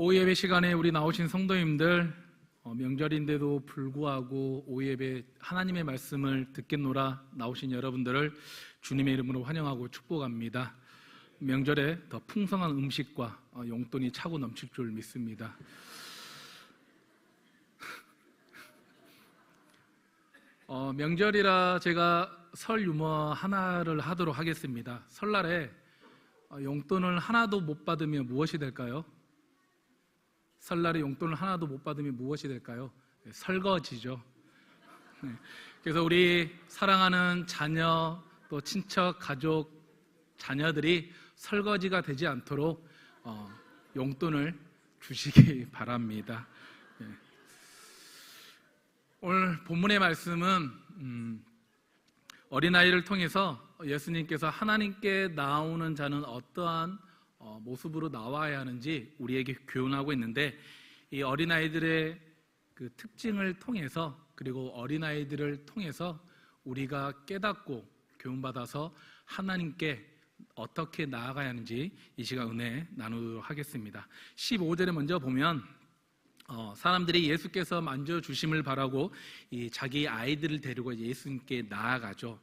오후 예배 시간에 우리 나오신 성도님들, 명절인데도 불구하고 오후 예배 하나님의 말씀을 듣겠노라 나오신 여러분들을 주님의 이름으로 환영하고 축복합니다. 명절에 더 풍성한 음식과 용돈이 차고 넘칠 줄 믿습니다. 명절이라 제가 설 유머 하나를 하도록 하겠습니다. 설날에 용돈을 하나도 못 받으면 무엇이 될까요? 설날에 용돈을 하나도 못 받으면 무엇이 될까요? 설거지죠. 그래서 우리 사랑하는 자녀, 또 친척, 가족, 자녀들이 설거지가 되지 않도록 용돈을 주시기 바랍니다. 오늘 본문의 말씀은 어린아이를 통해서 예수님께서 하나님께 나오는 자는 어떠한 모습으로 나와야 하는지 우리에게 교훈하고 있는데, 이 어린아이들의 그 특징을 통해서, 그리고 어린아이들을 통해서 우리가 깨닫고 교훈받아서 하나님께 어떻게 나아가야 하는지 이 시간 은혜 나누도록 하겠습니다. 15절에 먼저 보면 사람들이 예수께서 만져주심을 바라고 자기 아이들을 데리고 예수님께 나아가죠.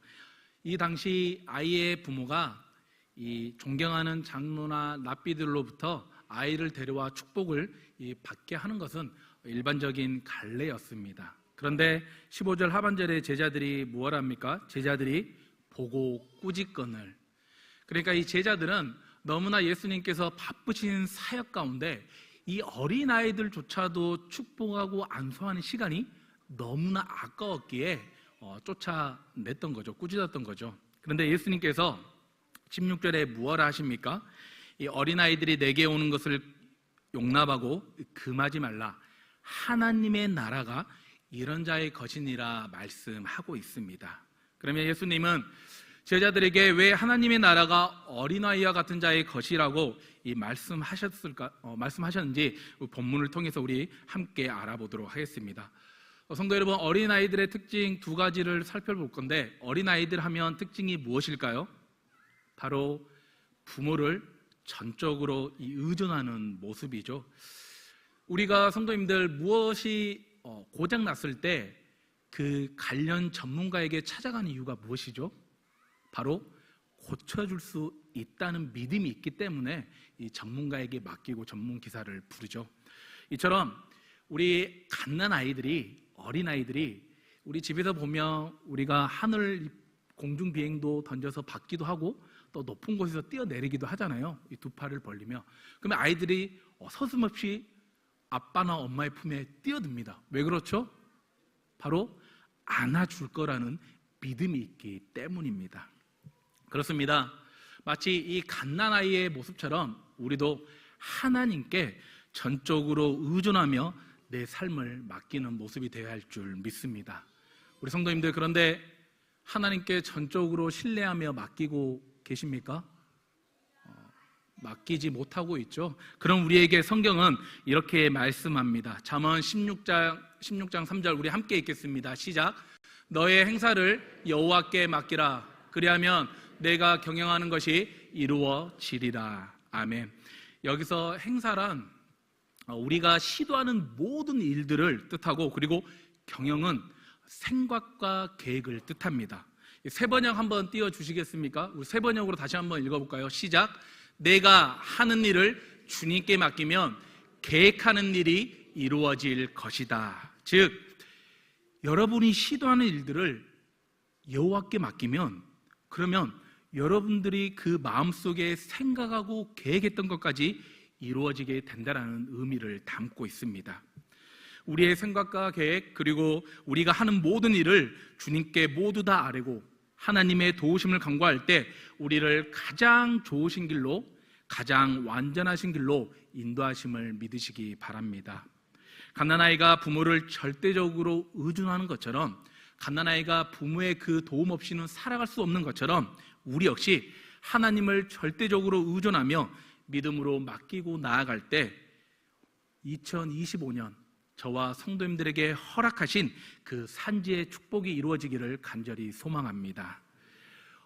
이 당시 아이의 부모가 이 존경하는 장로나 랍비들로부터 아이를 데려와 축복을 받게 하는 것은 일반적인 관례였습니다. 그런데 15절 하반절에 제자들이 무엇 합니까? 제자들이 보고 꾸짖거늘. 그러니까 이 제자들은 너무나 예수님께서 바쁘신 사역 가운데 이 어린아이들조차도 축복하고 안수하는 시간이 너무나 아까웠기에 쫓아냈던 거죠. 꾸짖었던 거죠. 그런데 예수님께서 16절에 무엇을 하십니까? 이 어린아이들이 내게 오는 것을 용납하고 금하지 말라. 하나님의 나라가 이런 자의 것이니라 말씀하고 있습니다. 그러면 예수님은 제자들에게 왜 하나님의 나라가 어린아이와 같은 자의 것이라고 말씀하셨는지 본문을 통해서 우리 함께 알아보도록 하겠습니다. 성도 여러분, 어린아이들의 특징 두 가지를 살펴볼 건데, 어린아이들 하면 특징이 무엇일까요? 바로 부모를 전적으로 의존하는 모습이죠. 우리가 성도님들 무엇이 고장났을 때 그 관련 전문가에게 찾아가는 이유가 무엇이죠? 바로 고쳐줄 수 있다는 믿음이 있기 때문에 이 전문가에게 맡기고 전문 기사를 부르죠. 이처럼 우리 갓난아이들이, 어린아이들이 우리 집에서 보면 우리가 하늘 공중비행도 던져서 받기도 하고 또 높은 곳에서 뛰어내리기도 하잖아요. 이 두 팔을 벌리며. 그러면 아이들이 서슴없이 아빠나 엄마의 품에 뛰어듭니다. 왜 그렇죠? 바로 안아줄 거라는 믿음이 있기 때문입니다. 그렇습니다. 마치 이 갓난아이의 모습처럼 우리도 하나님께 전적으로 의존하며 내 삶을 맡기는 모습이 되어야 할 줄 믿습니다. 우리 성도님들, 그런데 하나님께 전적으로 신뢰하며 맡기고 계십니까? 맡기지 못하고 있죠. 그럼 우리에게 성경은 이렇게 말씀합니다. 잠언 16장 3절 우리 함께 읽겠습니다. 시작. 너의 행사를 여호와께 맡기라. 그리하면 내가 경영하는 것이 이루어지리라. 아멘. 여기서 행사란 우리가 시도하는 모든 일들을 뜻하고, 그리고 경영은 생각과 계획을 뜻합니다. 세 번역 한번 띄워주시겠습니까? 우리 세 번역으로 다시 한번 읽어볼까요? 시작. 내가 하는 일을 주님께 맡기면 계획하는 일이 이루어질 것이다. 즉, 여러분이 시도하는 일들을 여호와께 맡기면, 그러면 여러분들이 그 마음속에 생각하고 계획했던 것까지 이루어지게 된다는 의미를 담고 있습니다. 우리의 생각과 계획, 그리고 우리가 하는 모든 일을 주님께 모두 다 아뢰고 하나님의 도우심을 간구할 때 우리를 가장 좋으신 길로, 가장 완전하신 길로 인도하심을 믿으시기 바랍니다. 갓난아이가 부모를 절대적으로 의존하는 것처럼, 갓난아이가 부모의 그 도움 없이는 살아갈 수 없는 것처럼, 우리 역시 하나님을 절대적으로 의존하며 믿음으로 맡기고 나아갈 때 2025년 저와 성도님들에게 허락하신 그 산지의 축복이 이루어지기를 간절히 소망합니다.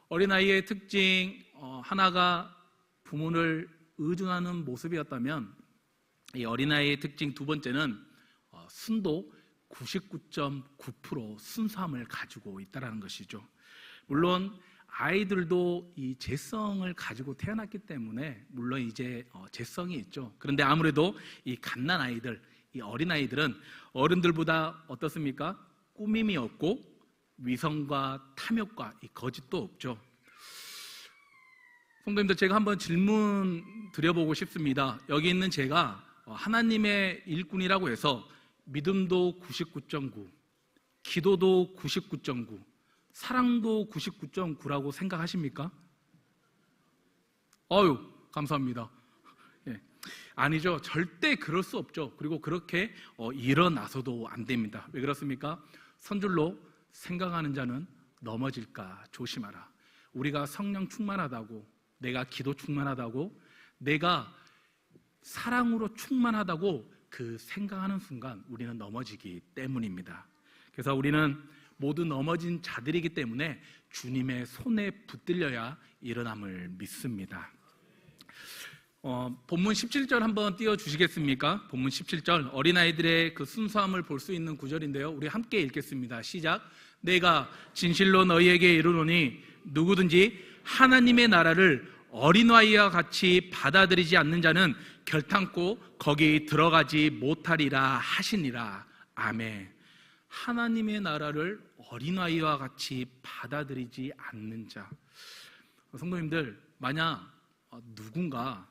어린아이의 특징 하나가 부모를 의존하는 모습이었다면, 이 어린아이의 특징 두 번째는 순도 99.9% 순수함을 가지고 있다는 것이죠. 물론 아이들도 이 재성을 가지고 태어났기 때문에 물론 이제 재성이 있죠. 그런데 아무래도 이 갓난 아이들, 이 어린아이들은 어른들보다 어떻습니까? 꾸밈이 없고 위선과 탐욕과 이 거짓도 없죠. 성도님들, 제가 한번 질문 드려보고 싶습니다. 여기 있는 제가 하나님의 일꾼이라고 해서 믿음도 99.9, 기도도 99.9, 사랑도 99.9라고 생각하십니까? 감사합니다. 예. 아니죠. 절대 그럴 수 없죠. 그리고 그렇게 일어나서도 안 됩니다. 왜 그렇습니까? 선줄로 생각하는 자는 넘어질까 조심하라. 우리가 성령 충만하다고, 내가 기도 충만하다고, 내가 사랑으로 충만하다고 그 생각하는 순간 우리는 넘어지기 때문입니다. 그래서 우리는 모두 넘어진 자들이기 때문에 주님의 손에 붙들려야 일어남을 믿습니다. 본문 17절 한번 띄워주시겠습니까? 본문 17절, 어린아이들의 그 순수함을 볼 수 있는 구절인데요, 우리 함께 읽겠습니다. 시작. 내가 진실로 너희에게 이르노니 누구든지 하나님의 나라를 어린아이와 같이 받아들이지 않는 자는 결탄코 거기 들어가지 못하리라 하시니라. 아멘. 하나님의 나라를 어린아이와 같이 받아들이지 않는 자. 성도님들, 만약 누군가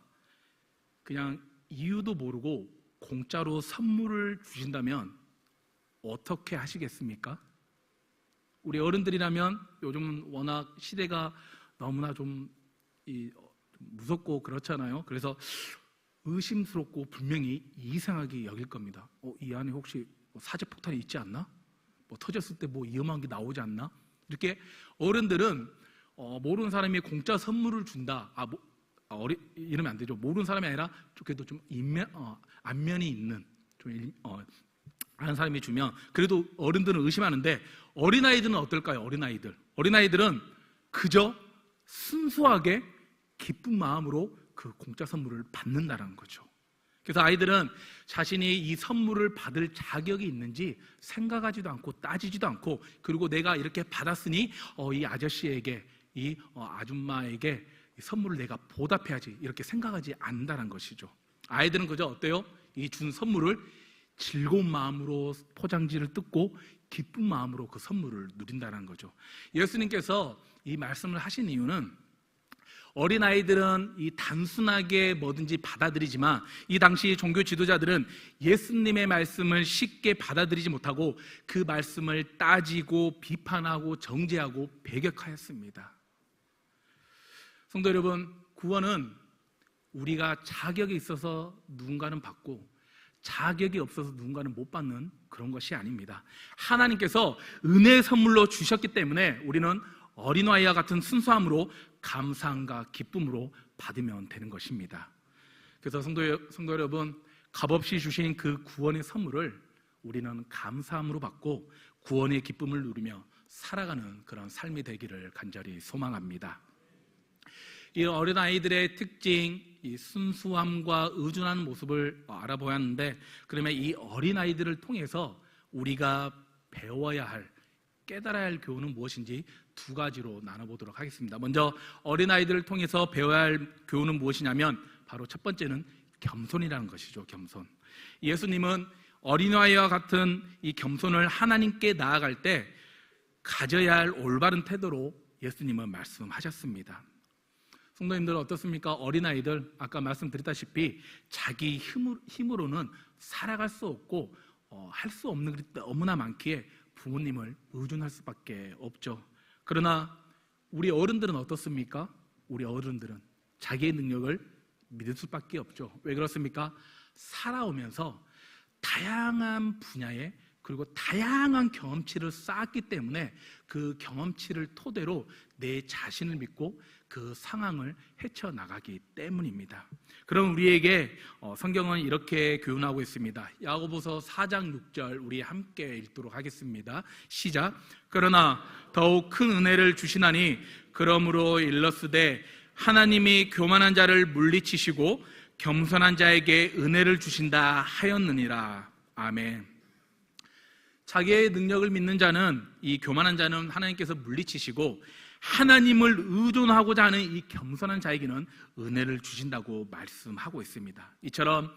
그냥 이유도 모르고 공짜로 선물을 주신다면 어떻게 하시겠습니까? 우리 어른들이라면 요즘은 워낙 시대가 너무나 좀 무섭고 그렇잖아요. 그래서 의심스럽고 분명히 이상하게 여길 겁니다. 이 안에 혹시 사제폭탄이 있지 않나? 터졌을 때 위험한 게 나오지 않나? 이렇게 어른들은 모르는 사람이 공짜 선물을 준다. 이러면 안 되죠. 모르는 사람이 아니라 그래도 좀 안면이 있는 좀 아는 사람이 주면 그래도 어른들은 의심하는데, 어린아이들은 어떨까요? 어린아이들은 그저 순수하게 기쁜 마음으로 그 공짜 선물을 받는다는 거죠. 그래서 아이들은 자신이 이 선물을 받을 자격이 있는지 생각하지도 않고 따지지도 않고, 그리고 내가 이렇게 받았으니 이 아저씨에게, 이 아줌마에게 이 선물을 내가 보답해야지, 이렇게 생각하지 않는다는 것이죠. 아이들은 그저 어때요? 이 준 선물을 즐거운 마음으로 포장지를 뜯고 기쁜 마음으로 그 선물을 누린다는 거죠. 예수님께서 이 말씀을 하신 이유는 어린아이들은 이 단순하게 뭐든지 받아들이지만 이 당시 종교 지도자들은 예수님의 말씀을 쉽게 받아들이지 못하고 그 말씀을 따지고 비판하고 정죄하고 배격하였습니다. 성도 여러분, 구원은 우리가 자격이 있어서 누군가는 받고 자격이 없어서 누군가는 못 받는 그런 것이 아닙니다. 하나님께서 은혜의 선물로 주셨기 때문에 우리는 어린아이와 같은 순수함으로 감사함과 기쁨으로 받으면 되는 것입니다. 그래서 성도 여러분, 값없이 주신 그 구원의 선물을 우리는 감사함으로 받고 구원의 기쁨을 누리며 살아가는 그런 삶이 되기를 간절히 소망합니다. 이 어린아이들의 특징, 이 순수함과 의존하는 모습을 알아보았는데, 그러면 이 어린아이들을 통해서 우리가 배워야 할, 깨달아야 할 교훈은 무엇인지 두 가지로 나눠보도록 하겠습니다. 먼저 어린아이들을 통해서 배워야 할 교훈은 무엇이냐면 바로 첫 번째는 겸손이라는 것이죠. 겸손. 예수님은 어린아이와 같은 이 겸손을 하나님께 나아갈 때 가져야 할 올바른 태도로 예수님은 말씀하셨습니다. 성도님들 어떻습니까? 어린아이들, 아까 말씀드렸다시피 자기 힘으로는 살아갈 수 없고 할 수 없는 것이 너무나 많기에 부모님을 의존할 수밖에 없죠. 그러나 우리 어른들은 어떻습니까? 우리 어른들은 자기의 능력을 믿을 수밖에 없죠. 왜 그렇습니까? 살아오면서 다양한 분야에 그리고 다양한 경험치를 쌓았기 때문에 그 경험치를 토대로 내 자신을 믿고 그 상황을 헤쳐나가기 때문입니다. 그럼 우리에게 성경은 이렇게 교훈하고 있습니다. 야고보서 4장 6절 우리 함께 읽도록 하겠습니다. 시작. 그러나 더욱 큰 은혜를 주시나니 그러므로 일렀으되 하나님이 교만한 자를 물리치시고 겸손한 자에게 은혜를 주신다 하였느니라. 아멘. 자기의 능력을 믿는 자는, 이 교만한 자는 하나님께서 물리치시고 하나님을 의존하고자 하는 이 겸손한 자에게는 은혜를 주신다고 말씀하고 있습니다. 이처럼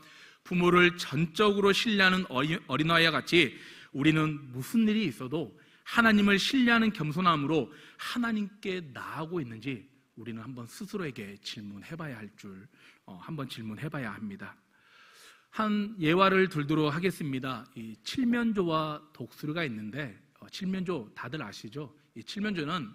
부모를 전적으로 신뢰하는 어린아이와 같이 우리는 무슨 일이 있어도 하나님을 신뢰하는 겸손함으로 하나님께 나아가고 있는지 우리는 한번 스스로에게 질문해봐야 한번 질문해봐야 합니다. 한 예화를 들도록 하겠습니다. 이 칠면조와 독수리가 있는데, 칠면조 다들 아시죠? 이 칠면조는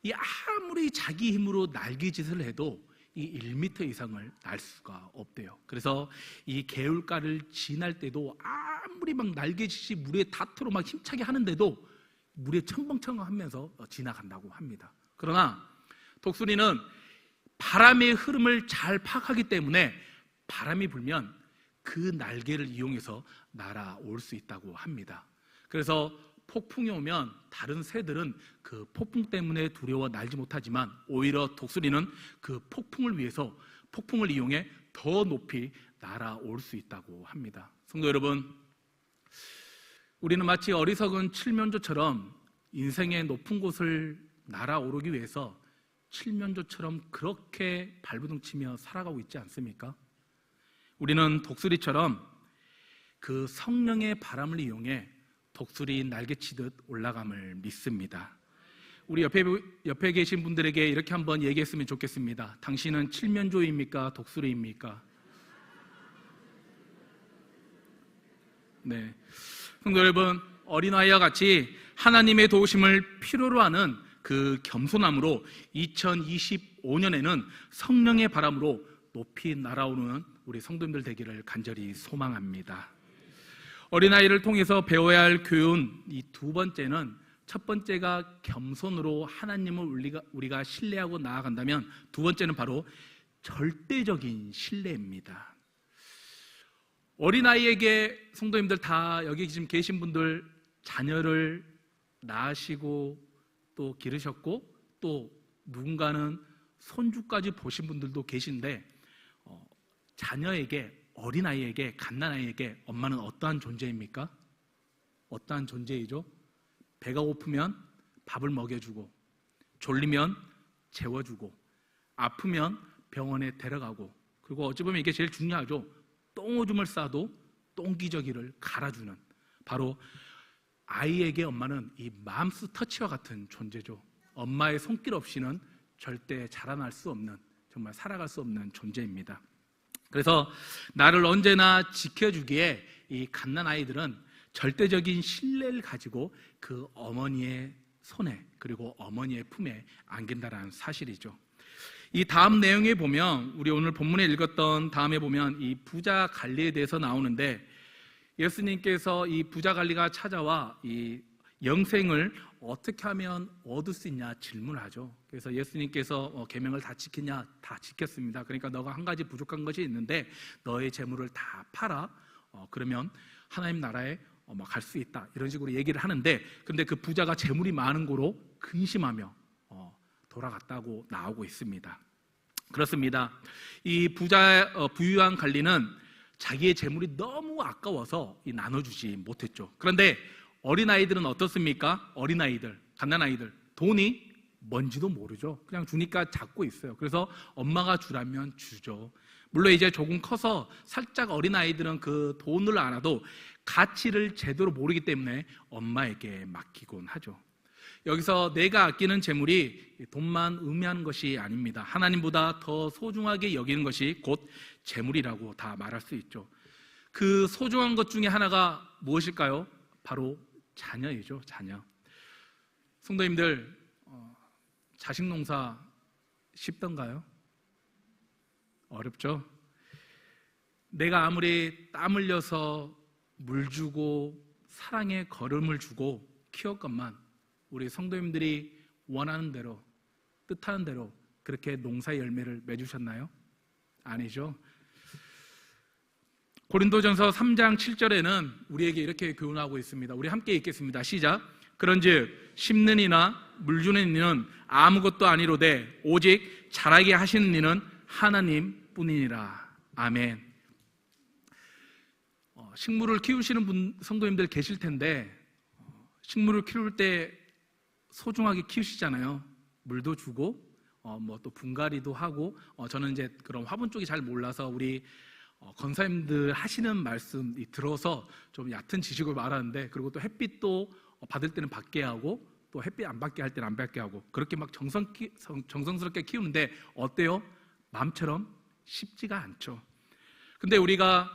이 아무리 자기 힘으로 날개짓을 해도 이 1m 이상을 날 수가 없대요. 그래서 이 개울가를 지날 때도 아무리 막 날개짓이 물에 닿도록 막 힘차게 하는데도 물에 첨벙첨벙하면서 지나간다고 합니다. 그러나 독수리는 바람의 흐름을 잘 파악하기 때문에 바람이 불면 그 날개를 이용해서 날아올 수 있다고 합니다. 그래서 폭풍이 오면 다른 새들은 그 폭풍 때문에 두려워 날지 못하지만 오히려 독수리는 그 폭풍을 이용해 더 높이 날아올 수 있다고 합니다. 성도 여러분, 우리는 마치 어리석은 칠면조처럼 인생의 높은 곳을 날아오르기 위해서 칠면조처럼 그렇게 발버둥치며 살아가고 있지 않습니까? 우리는 독수리처럼 그 성령의 바람을 이용해 독수리 날개치듯 올라감을 믿습니다. 우리 옆에 계신 분들에게 이렇게 한번 얘기했으면 좋겠습니다. 당신은 칠면조입니까? 독수리입니까? 네, 성도 여러분, 어린아이와 같이 하나님의 도우심을 필요로 하는 그 겸손함으로 2025년에는 성령의 바람으로 높이 날아오는 우리 성도님들 되기를 간절히 소망합니다. 어린아이를 통해서 배워야 할 교훈, 이 두 번째는, 첫 번째가 겸손으로 하나님을 우리가 신뢰하고 나아간다면 두 번째는 바로 절대적인 신뢰입니다. 어린아이에게 성도님들 다 여기 지금 계신 분들 자녀를 낳으시고 또 기르셨고 또 누군가는 손주까지 보신 분들도 계신데 자녀에게, 어린아이에게, 갓난아이에게 엄마는 어떠한 존재입니까? 어떠한 존재이죠? 배가 고프면 밥을 먹여주고, 졸리면 재워주고, 아프면 병원에 데려가고, 그리고 어찌 보면 이게 제일 중요하죠. 똥오줌을 싸도 똥기저귀를 갈아주는, 바로 아이에게 엄마는 이 맘스 터치와 같은 존재죠. 엄마의 손길 없이는 절대 자라날 수 없는, 정말 살아갈 수 없는 존재입니다. 그래서 나를 언제나 지켜주기에 이 갓난아이들은 절대적인 신뢰를 가지고 그 어머니의 손에, 그리고 어머니의 품에 안긴다는 사실이죠. 이 다음 내용에 보면, 우리 오늘 본문에 읽었던 다음에 보면 이 부자 관리에 대해서 나오는데, 예수님께서 이 부자 관리가 찾아와 이 영생을 어떻게 하면 얻을 수 있냐 질문을 하죠. 그래서 예수님께서 계명을 다 지켰냐? 다 지켰습니다. 그러니까 너가 한 가지 부족한 것이 있는데 너의 재물을 다 팔아, 그러면 하나님 나라에 갈 수 있다, 이런 식으로 얘기를 하는데, 근데 그 부자가 재물이 많은 거로 근심하며 돌아갔다고 나오고 있습니다. 그렇습니다. 이 부유한 관리는 자기의 재물이 너무 아까워서 나눠주지 못했죠. 그런데 어린아이들은 어떻습니까? 어린아이들, 갓난아이들, 돈이 뭔지도 모르죠. 그냥 주니까 잡고 있어요. 그래서 엄마가 주라면 주죠. 물론 이제 조금 커서 살짝 어린아이들은 그 돈을 알아도 가치를 제대로 모르기 때문에 엄마에게 맡기곤 하죠. 여기서 내가 아끼는 재물이 돈만 의미하는 것이 아닙니다. 하나님보다 더 소중하게 여기는 것이 곧 재물이라고 다 말할 수 있죠. 그 소중한 것 중에 하나가 무엇일까요? 바로 자녀이죠. 자녀. 성도님들, 자식 농사 쉽던가요? 어렵죠. 내가 아무리 땀 흘려서 물 주고 사랑의 걸음을 주고 키웠건만 우리 성도님들이 원하는 대로, 뜻하는 대로 그렇게 농사의 열매를 맺으셨나요? 아니죠. 고린도전서 3장 7절에는 우리에게 이렇게 교훈하고 있습니다. 우리 함께 읽겠습니다. 시작. 그런즉 심는 이나 물 주는 이는 아무것도 아니로되 오직 자라게 하시는 이는 하나님 뿐이니라. 아멘. 식물을 키우시는 성도님들 계실 텐데 식물을 키울 때 소중하게 키우시잖아요. 물도 주고 또 분갈이도 하고 저는 이제 그런 화분 쪽이 잘 몰라서 우리 권사님들 하시는 말씀이 들어서 좀 얕은 지식을 말하는데, 그리고 또 햇빛도 받을 때는 받게 하고 또 햇빛 안 받게 할 때는 안 받게 하고 그렇게 막 정성스럽게 키우는데 어때요? 마음처럼 쉽지가 않죠. 근데 우리가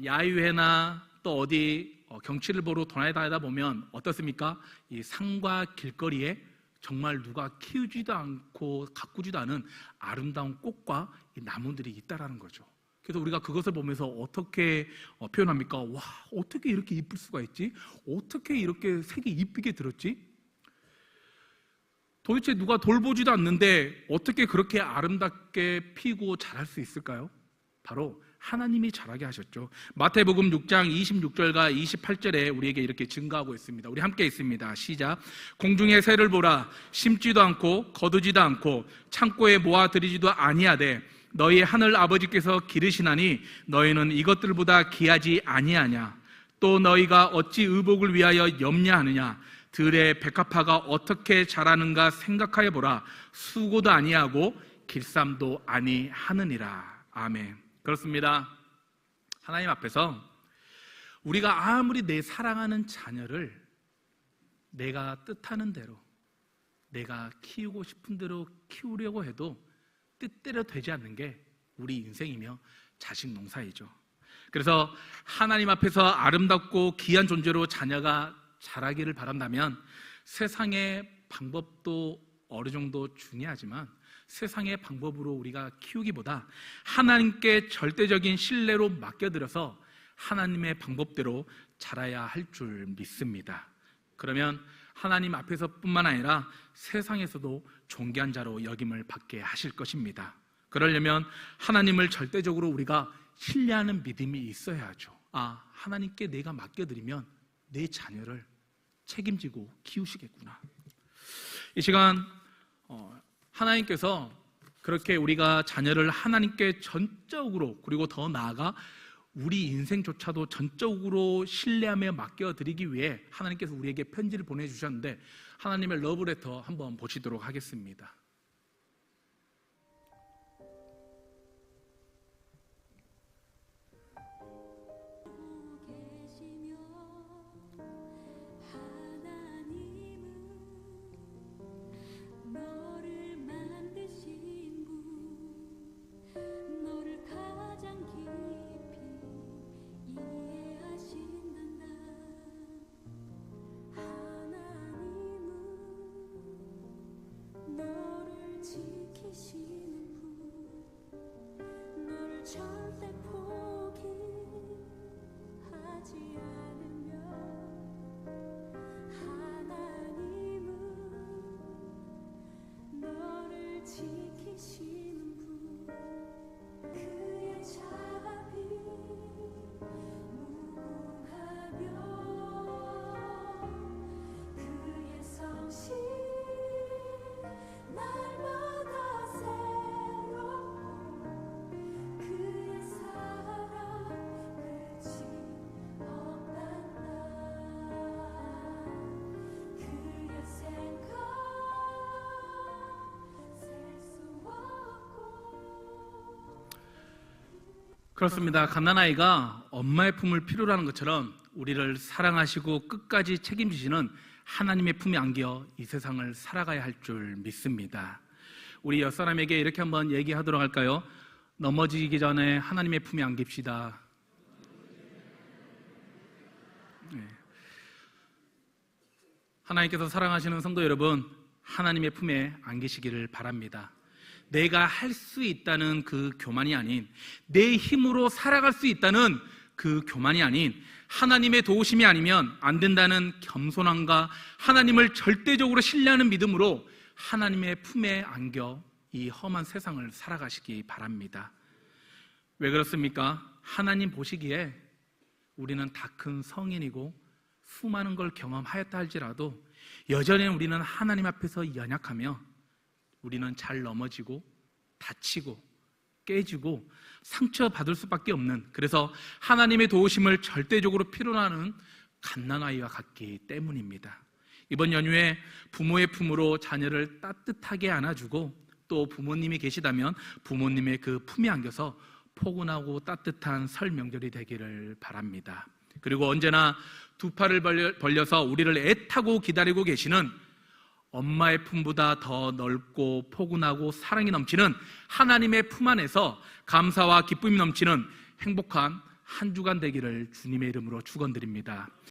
야유회나 또 어디 경치를 보러 돌아다니다 보면 어떻습니까? 이 산과 길거리에 정말 누가 키우지도 않고 가꾸지도 않은 아름다운 꽃과 이 나무들이 있다라는 거죠. 그래서 우리가 그것을 보면서 어떻게 표현합니까? 와, 어떻게 이렇게 이쁠 수가 있지? 어떻게 이렇게 색이 이쁘게 들었지? 도대체 누가 돌보지도 않는데 어떻게 그렇게 아름답게 피고 자랄 수 있을까요? 바로 하나님이 자라게 하셨죠. 마태복음 6장 26절과 28절에 우리에게 이렇게 증거하고 있습니다. 우리 함께 있습니다. 시작. 공중의 새를 보라. 심지도 않고 거두지도 않고 창고에 모아들이지도 아니하되 너희 하늘 아버지께서 기르시나니 너희는 이것들보다 귀하지 아니하냐? 또 너희가 어찌 의복을 위하여 염려하느냐? 들의 백합화가 어떻게 자라는가 생각하여 보라. 수고도 아니하고 길쌈도 아니하느니라. 아멘. 그렇습니다. 하나님 앞에서 우리가 아무리 내 사랑하는 자녀를 내가 뜻하는 대로, 내가 키우고 싶은 대로 키우려고 해도 뜻대로 되지 않는 게 우리 인생이며 자식 농사이죠. 그래서 하나님 앞에서 아름답고 귀한 존재로 자녀가 자라기를 바란다면 세상의 방법도 어느 정도 중요하지만 세상의 방법으로 우리가 키우기보다 하나님께 절대적인 신뢰로 맡겨드려서 하나님의 방법대로 자라야 할 줄 믿습니다. 그러면 하나님 앞에서뿐만 아니라 세상에서도 존귀한 자로 여김을 받게 하실 것입니다. 그러려면 하나님을 절대적으로 우리가 신뢰하는 믿음이 있어야 하죠. 하나님께 내가 맡겨드리면 내 자녀를 책임지고 키우시겠구나. 이 시간 하나님께서 그렇게 우리가 자녀를 하나님께 전적으로, 그리고 더 나아가 우리 인생조차도 전적으로 신뢰하며 맡겨드리기 위해 하나님께서 우리에게 편지를 보내주셨는데, 하나님의 러브레터 한번 보시도록 하겠습니다. 그렇습니다. 갓난아이가 엄마의 품을 필요로 하는 것처럼 우리를 사랑하시고 끝까지 책임지시는 하나님의 품에 안겨 이 세상을 살아가야 할 줄 믿습니다. 우리 옆사람에게 이렇게 한번 얘기하도록 할까요? 넘어지기 전에 하나님의 품에 안깁시다. 네. 하나님께서 사랑하시는 성도 여러분, 하나님의 품에 안기시기를 바랍니다. 내가 할 수 있다는 그 교만이 아닌, 내 힘으로 살아갈 수 있다는 그 교만이 아닌, 하나님의 도우심이 아니면 안 된다는 겸손함과 하나님을 절대적으로 신뢰하는 믿음으로 하나님의 품에 안겨 이 험한 세상을 살아가시기 바랍니다. 왜 그렇습니까? 하나님 보시기에 우리는 다 큰 성인이고 수많은 걸 경험하였다 할지라도 여전히 우리는 하나님 앞에서 연약하며 우리는 잘 넘어지고 다치고 깨지고 상처받을 수밖에 없는, 그래서 하나님의 도우심을 절대적으로 필요로 하는 갓난아이와 같기 때문입니다. 이번 연휴에 부모의 품으로 자녀를 따뜻하게 안아주고, 또 부모님이 계시다면 부모님의 그 품에 안겨서 포근하고 따뜻한 설 명절이 되기를 바랍니다. 그리고 언제나 두 팔을 벌려서 우리를 애타고 기다리고 계시는 엄마의 품보다 더 넓고 포근하고 사랑이 넘치는 하나님의 품 안에서 감사와 기쁨이 넘치는 행복한 한 주간 되기를 주님의 이름으로 축원드립니다.